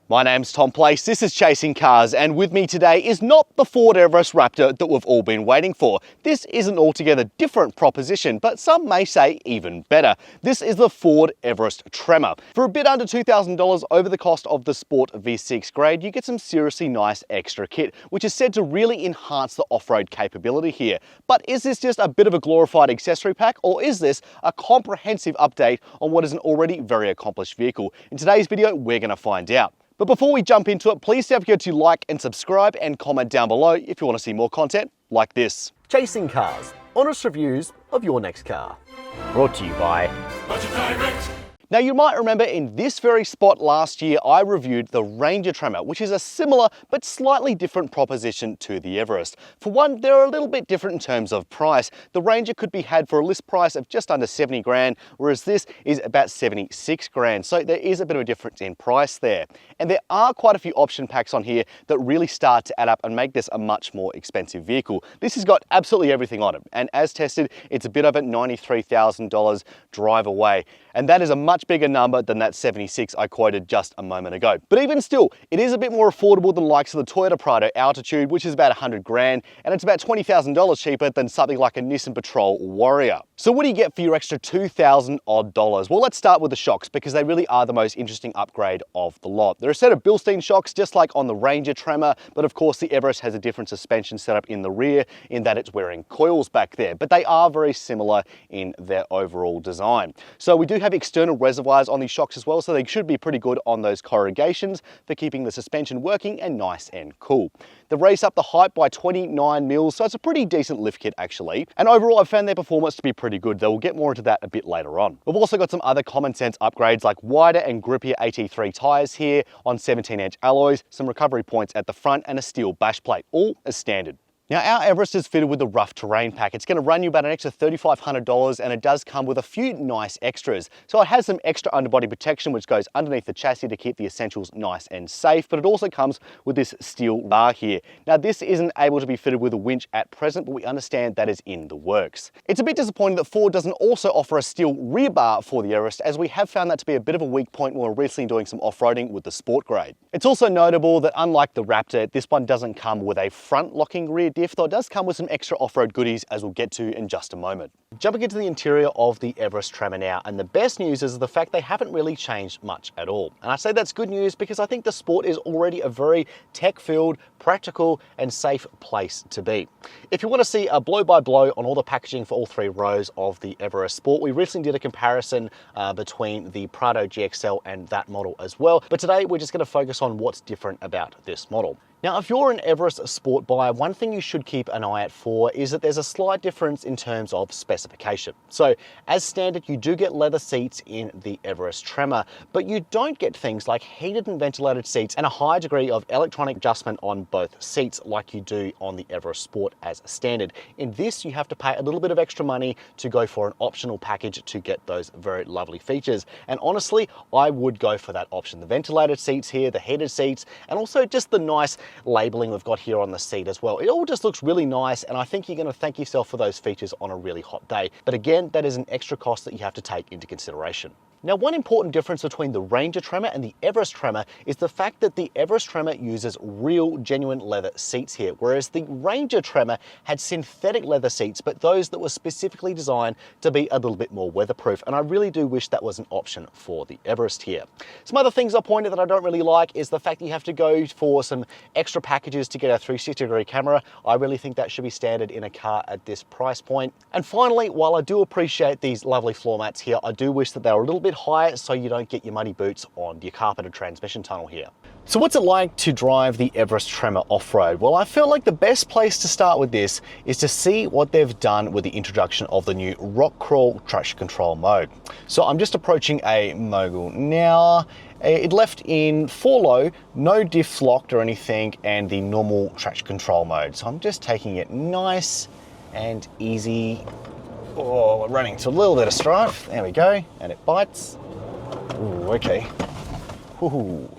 My name's Tom Place, this is Chasing Cars, and with me today is not the Ford Everest Raptor that we've all been waiting for. This is an altogether different proposition, but some may say even better. This is the Ford Everest Tremor. For a bit under $2,000 over the cost of the Sport V6 grade, you get some seriously nice extra kit, which is said to really enhance the off-road capability here. But is this just a bit of a glorified accessory pack, or is this a comprehensive update on what is an already very accomplished vehicle? In today's video, we're going to find out. But before we jump into it, please don't forget to like and subscribe and comment down below if you want to see more content like this. Chasing Cars, honest reviews of your next car. Brought to you by Budget Direct. Now you might remember in this very spot last year, I reviewed the Ranger Tremor, which is a similar but slightly different proposition to the Everest. For one, they're a little bit different in terms of price. The Ranger could be had for a list price of just under 70 grand, whereas this is about 76 grand. So there is a bit of a difference in price there. And there are quite a few option packs on here that really start to add up and make this a much more expensive vehicle. This has got absolutely everything on it. And as tested, it's a bit over $93,000 drive away. And that is a much bigger number than that 76 I quoted just a moment ago. But even still, it is a bit more affordable than the likes of the Toyota Prado Altitude, which is about 100 grand, and it's about $20,000 cheaper than something like a Nissan Patrol Warrior. So what do you get for your extra $2,000 odd? Well, let's start with the shocks, because they really are the most interesting upgrade of the lot. They're a set of Bilstein shocks, just like on the Ranger Tremor, but of course the Everest has a different suspension setup in the rear, in that it's wearing coils back there, but they are very similar in their overall design. So we do have external reservoirs on these shocks as well, so they should be pretty good on those corrugations for keeping the suspension working and nice and cool. They raise up the height by 29 mils, so it's a pretty decent lift kit actually. And overall, I've found their performance to be pretty good, though we'll get more into that a bit later on. We've also got some other common sense upgrades like wider and grippier AT3 tyres here on 17-inch alloys, some recovery points at the front, and a steel bash plate, all as standard. Now our Everest is fitted with the rough terrain pack. It's going to run you about an extra $3,500, and it does come with a few nice extras. So it has some extra underbody protection which goes underneath the chassis to keep the essentials nice and safe, but it also comes with this steel bar here. Now this isn't able to be fitted with a winch at present, but we understand that is in the works. It's a bit disappointing that Ford doesn't also offer a steel rear bar for the Everest, as we have found that to be a bit of a weak point when we're recently doing some off-roading with the Sport grade. It's also notable that unlike the Raptor, this one doesn't come with a front locking rear diff, though it does come with some extra off-road goodies as we'll get to in just a moment. Jumping into the interior of the Everest Tremor now, and the best news is the fact they haven't really changed much at all. And I say that's good news because I think the Sport is already a very tech-filled, practical and safe place to be. If you want to see a blow-by-blow on all the packaging for all three rows of the Everest Sport, we recently did a comparison between the Prado GXL and that model as well. But today we're just going to focus on what's different about this model. Now, if you're an Everest Sport buyer, one thing you should keep an eye out for is that there's a slight difference in terms of specification. So as standard, you do get leather seats in the Everest Tremor, but you don't get things like heated and ventilated seats and a high degree of electronic adjustment on both seats like you do on the Everest Sport as standard. In this, you have to pay a little bit of extra money to go for an optional package to get those very lovely features. And honestly, I would go for that option. The ventilated seats here, the heated seats, and also just the nice labeling we've got here on the seat as well. It all just looks really nice, and I think you're going to thank yourself for those features on a really hot day. But again, that is an extra cost that you have to take into consideration. Now, one important difference between the Ranger Tremor and the Everest Tremor is the fact that the Everest Tremor uses real, genuine leather seats here, whereas the Ranger Tremor had synthetic leather seats, but those that were specifically designed to be a little bit more weatherproof. And I really do wish that was an option for the Everest here. Some other things I pointed that I don't really like is the fact that you have to go for some extra packages to get a 360-degree camera. I really think that should be standard in a car at this price point. And finally, while I do appreciate these lovely floor mats here, I do wish that they were a little bit higher so you don't get your muddy boots on your carpeted transmission tunnel here. So what's it like to drive the Everest Tremor off-road? Well, I feel like the best place to start with this is to see what they've done with the introduction of the new rock crawl traction control mode. So I'm just approaching a mogul now. It left in 4-low, no diff locked or anything, and the normal traction control mode. So I'm just taking it nice and easy. Oh, we're running to a little bit of strife. There we go, and it bites. Ooh, okay. Ooh.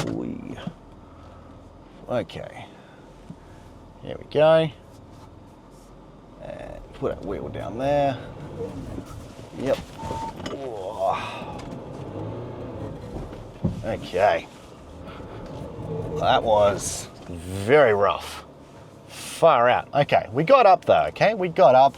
Ooh. Okay. Here we go. And put our wheel down there. Yep. Oh. Okay. That was very rough. Far out. Okay, we got up though, okay? We got up.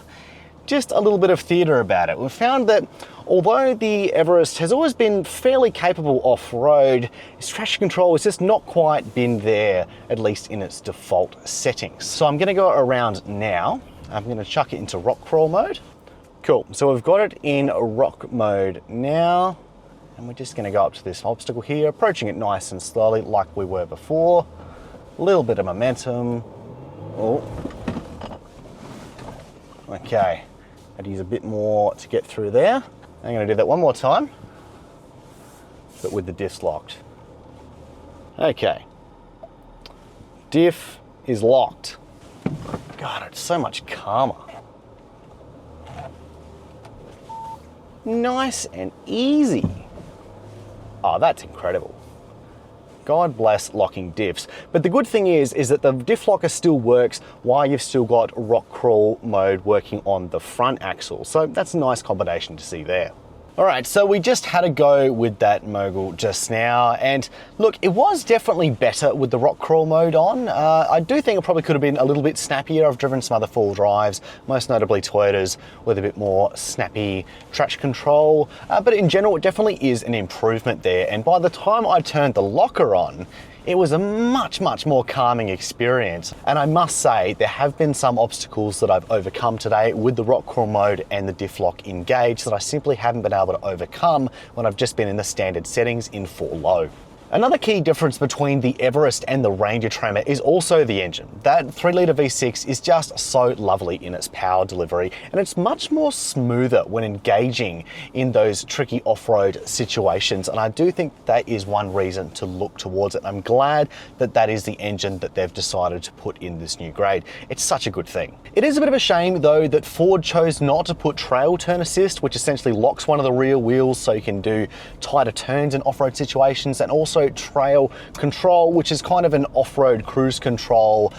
Just a little bit of theatre about it. We found that although the Everest has always been fairly capable off-road, its traction control has just not quite been there, at least in its default settings. So I'm gonna go around now. I'm gonna chuck it into rock crawl mode. Cool, so we've got it in rock mode now, and we're just gonna go up to this obstacle here, approaching it nice and slowly like we were before. A little bit of momentum. Oh. Okay. I'd use a bit more to get through there. I'm going to do that one more time, but with the diffs locked. Okay. Diff is locked. God, it's so much calmer. Nice and easy. Oh, that's incredible. God bless locking diffs. But the good thing is that the diff locker still works while you've still got rock crawl mode working on the front axle. So that's a nice combination to see there. All right, so we just had a go with that mogul just now, and look, it was definitely better with the rock crawl mode on. I do think it probably could have been a little bit snappier. I've driven some other four-wheel drives, most notably Toyotas, with a bit more snappy traction control, but in general, it definitely is an improvement there. And by the time I turned the locker on, it was a much more calming experience. And I must say, there have been some obstacles that I've overcome today with the rock crawl mode and the diff lock engaged that I simply haven't been able to overcome when I've just been in the standard settings in 4 low. Another key difference between the Everest and the Ranger Tremor is also the engine. That 3-litre V6 is just so lovely in its power delivery, and it's much more smoother when engaging in those tricky off-road situations, and I do think that is one reason to look towards it. I'm glad that that is the engine that they've decided to put in this new grade. It's such a good thing. It is a bit of a shame though that Ford chose not to put trail turn assist, which essentially locks one of the rear wheels so you can do tighter turns in off-road situations, and also trail control, which is kind of an off-road cruise control.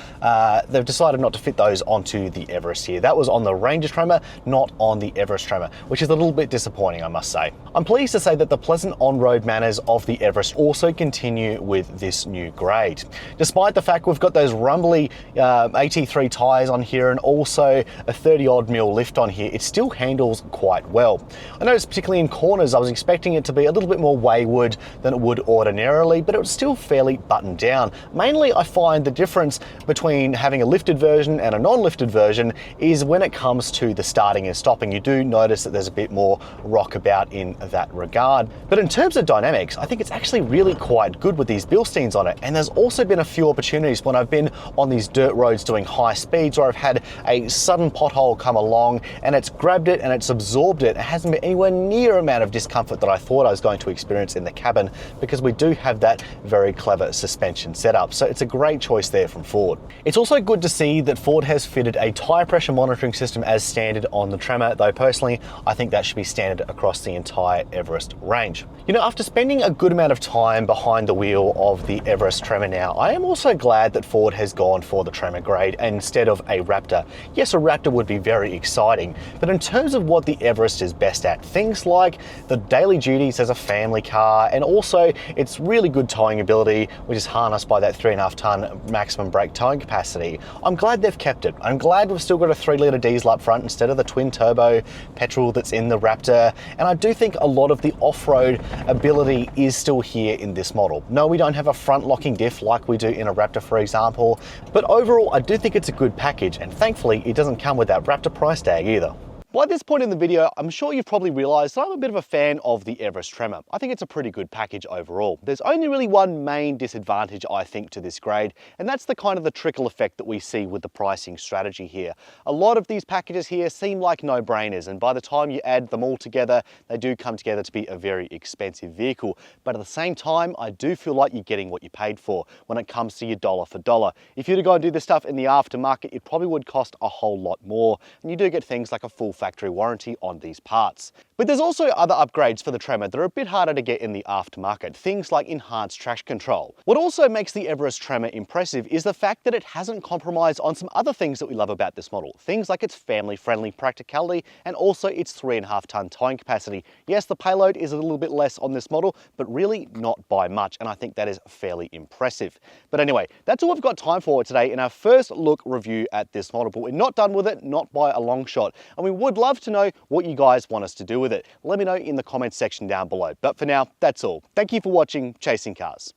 They've decided not to fit those onto the Everest here. That was on the Ranger Tremor, not on the Everest Tremor, which is a little bit disappointing, I must say. I'm pleased to say that the pleasant on-road manners of the Everest also continue with this new grade. Despite the fact we've got those rumbly AT3 tyres on here and also a 30-odd mil lift on here, it still handles quite well. I noticed particularly in corners, I was expecting it to be a little bit more wayward than it would ordinarily, but it was still fairly buttoned down. Mainly, I find the difference between having a lifted version and a non-lifted version is when it comes to the starting and stopping. You do notice that there's a bit more rock about in that regard. But in terms of dynamics, I think it's actually really quite good with these Bilsteins on it. And there's also been a few opportunities when I've been on these dirt roads doing high speeds where I've had a sudden pothole come along and it's grabbed it and it's absorbed it. It hasn't been anywhere near the amount of discomfort that I thought I was going to experience in the cabin, because we do have that very clever suspension setup. So it's a great choice there from Ford. It's also good to see that Ford has fitted a tire pressure monitoring system as standard on the Tremor, though personally, I think that should be standard across the entire Everest range. You know, after spending a good amount of time behind the wheel of the Everest Tremor now, I am also glad that Ford has gone for the Tremor grade instead of a Raptor. Yes, a Raptor would be very exciting, but in terms of what the Everest is best at, things like the daily duties as a family car, and also its really good towing ability, which is harnessed by that 3.5 ton maximum brake towing capacity. I'm glad they've kept it. I'm glad we've still got a 3-litre diesel up front instead of the twin turbo petrol that's in the Raptor. And I do think a lot of the off-road ability is still here in this model. No, we don't have a front locking diff like we do in a Raptor, for example, but overall, I do think it's a good package, and thankfully it doesn't come with that Raptor price tag either. By this point in the video, I'm sure you've probably realized that I'm a bit of a fan of the Everest Tremor. I think it's a pretty good package overall. There's only really one main disadvantage, I think, to this grade, and that's the kind of the trickle effect that we see with the pricing strategy here. A lot of these packages here seem like no-brainers, and by the time you add them all together, they do come together to be a very expensive vehicle. But at the same time, I do feel like you're getting what you paid for when it comes to your dollar for dollar. If you were to go and do this stuff in the aftermarket, it probably would cost a whole lot more, and you do get things like a full factory warranty on these parts. But there's also other upgrades for the Tremor that are a bit harder to get in the aftermarket, things like enhanced traction control. What also makes the Everest Tremor impressive is the fact that it hasn't compromised on some other things that we love about this model. Things like its family-friendly practicality and also its 3.5 ton towing capacity. Yes, the payload is a little bit less on this model, but really not by much, and I think that is fairly impressive. But anyway, that's all we've got time for today in our first look review at this model, but we're not done with it, not by a long shot, and we would love to know what you guys want us to do with it. Let me know in the comments section down below. But for now, that's all. Thank you for watching Chasing Cars.